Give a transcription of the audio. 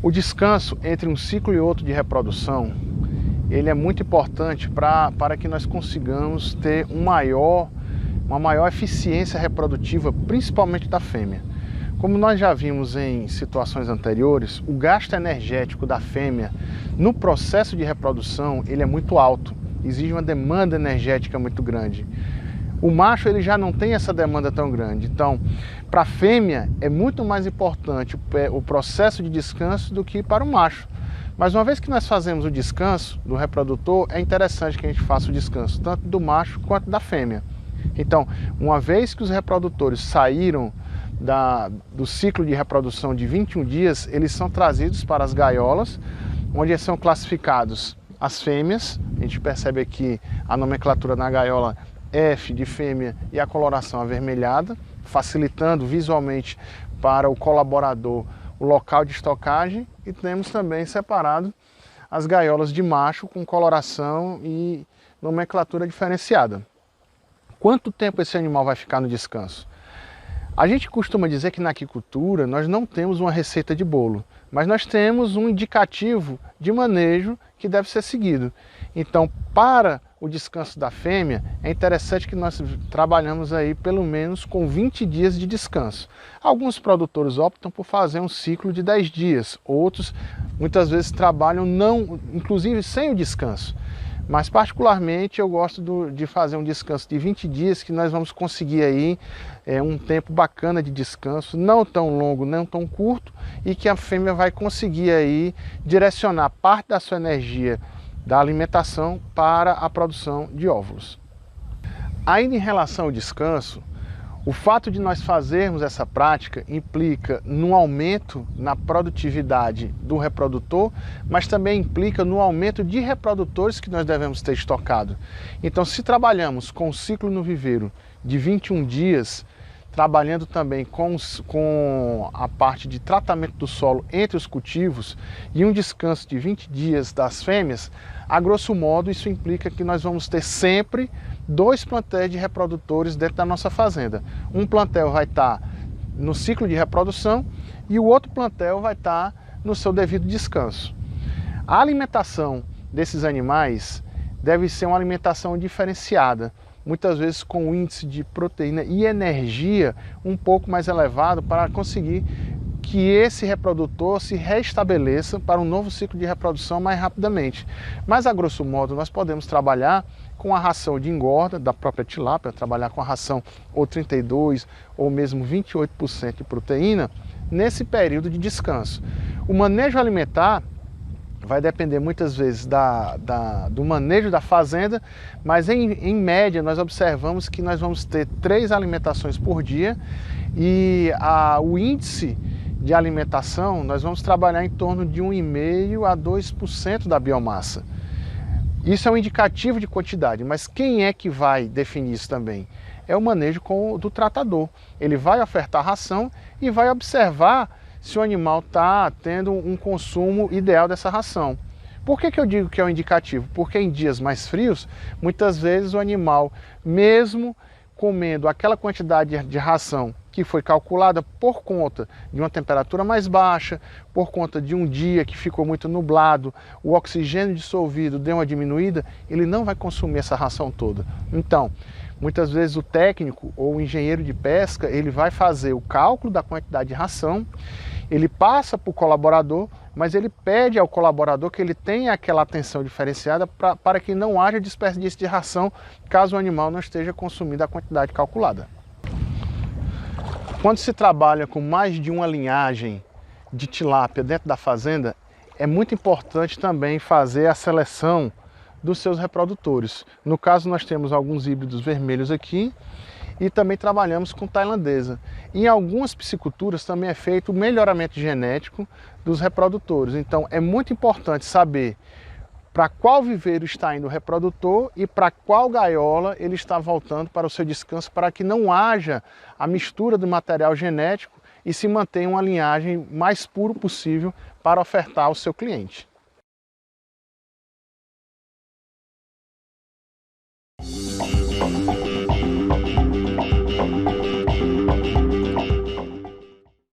O descanso entre um ciclo e outro de reprodução, ele é muito importante para que nós consigamos ter uma maior eficiência reprodutiva, principalmente da fêmea. Como nós já vimos em situações anteriores, o gasto energético da fêmea no processo de reprodução ele é muito alto, exige uma demanda energética muito grande. O macho ele já não tem essa demanda tão grande, então para a fêmea é muito mais importante o processo de descanso do que para o macho. Mas uma vez que nós fazemos o descanso do reprodutor, é interessante que a gente faça o descanso tanto do macho quanto da fêmea. Então, uma vez que os reprodutores saíram do ciclo de reprodução de 21 dias, eles são trazidos para as gaiolas, onde são classificados as fêmeas. A gente percebe aqui a nomenclatura na gaiola F de fêmea e a coloração avermelhada, facilitando visualmente para o colaborador o local de estocagem, e temos também separado as gaiolas de macho com coloração e nomenclatura diferenciada. Quanto tempo esse animal vai ficar no descanso? A gente costuma dizer que na aquicultura nós não temos uma receita de bolo, mas nós temos um indicativo de manejo que deve ser seguido. Então, para o descanso da fêmea, é interessante que nós trabalhamos aí pelo menos com 20 dias de descanso. Alguns produtores optam por fazer um ciclo de 10 dias, outros muitas vezes trabalham inclusive sem o descanso. Mas particularmente eu gosto de fazer um descanso de 20 dias, que nós vamos conseguir aí um tempo bacana de descanso, não tão longo, não tão curto, e que a fêmea vai conseguir aí direcionar parte da sua energia da alimentação para a produção de óvulos. Ainda em relação ao descanso, o fato de nós fazermos essa prática implica no aumento na produtividade do reprodutor, mas também implica no aumento de reprodutores que nós devemos ter estocado. Então, se trabalhamos com o ciclo no viveiro de 21 dias, trabalhando também com a parte de tratamento do solo entre os cultivos e um descanso de 20 dias das fêmeas, a grosso modo isso implica que nós vamos ter sempre 2 plantéis de reprodutores dentro da nossa fazenda. Um plantel vai estar no ciclo de reprodução e o outro plantel vai estar no seu devido descanso. A alimentação desses animais deve ser uma alimentação diferenciada, muitas vezes com um índice de proteína e energia um pouco mais elevado, para conseguir que esse reprodutor se restabeleça para um novo ciclo de reprodução mais rapidamente. Mas a grosso modo nós podemos trabalhar com a ração de engorda da própria tilápia, trabalhar com a ração ou 32% ou mesmo 28% de proteína nesse período de descanso. O manejo alimentar vai depender muitas vezes do manejo da fazenda, mas em média nós observamos que nós vamos ter 3 alimentações por dia, e o índice de alimentação nós vamos trabalhar em torno de 1,5% a 2% da biomassa. Isso é um indicativo de quantidade, mas quem é que vai definir isso também? É o manejo do tratador. Ele vai ofertar ração e vai observar se o animal está tendo um consumo ideal dessa ração. Por que eu digo que é um indicativo? Porque em dias mais frios, muitas vezes o animal, mesmo comendo aquela quantidade de ração que foi calculada por conta de uma temperatura mais baixa, por conta de um dia que ficou muito nublado, o oxigênio dissolvido deu uma diminuída, ele não vai consumir essa ração toda. Então, muitas vezes o técnico ou o engenheiro de pesca, ele vai fazer o cálculo da quantidade de ração, ele passa para o colaborador, mas ele pede ao colaborador que ele tenha aquela atenção diferenciada para que não haja desperdício de ração, caso o animal não esteja consumindo a quantidade calculada. Quando se trabalha com mais de uma linhagem de tilápia dentro da fazenda, é muito importante também fazer a seleção dos seus reprodutores. No caso, nós temos alguns híbridos vermelhos aqui e também trabalhamos com tailandesa. Em algumas pisciculturas também é feito o melhoramento genético dos reprodutores. Então é muito importante saber para qual viveiro está indo o reprodutor e para qual gaiola ele está voltando para o seu descanso, para que não haja a mistura do material genético e se mantenha uma linhagem mais puro possível para ofertar ao seu cliente.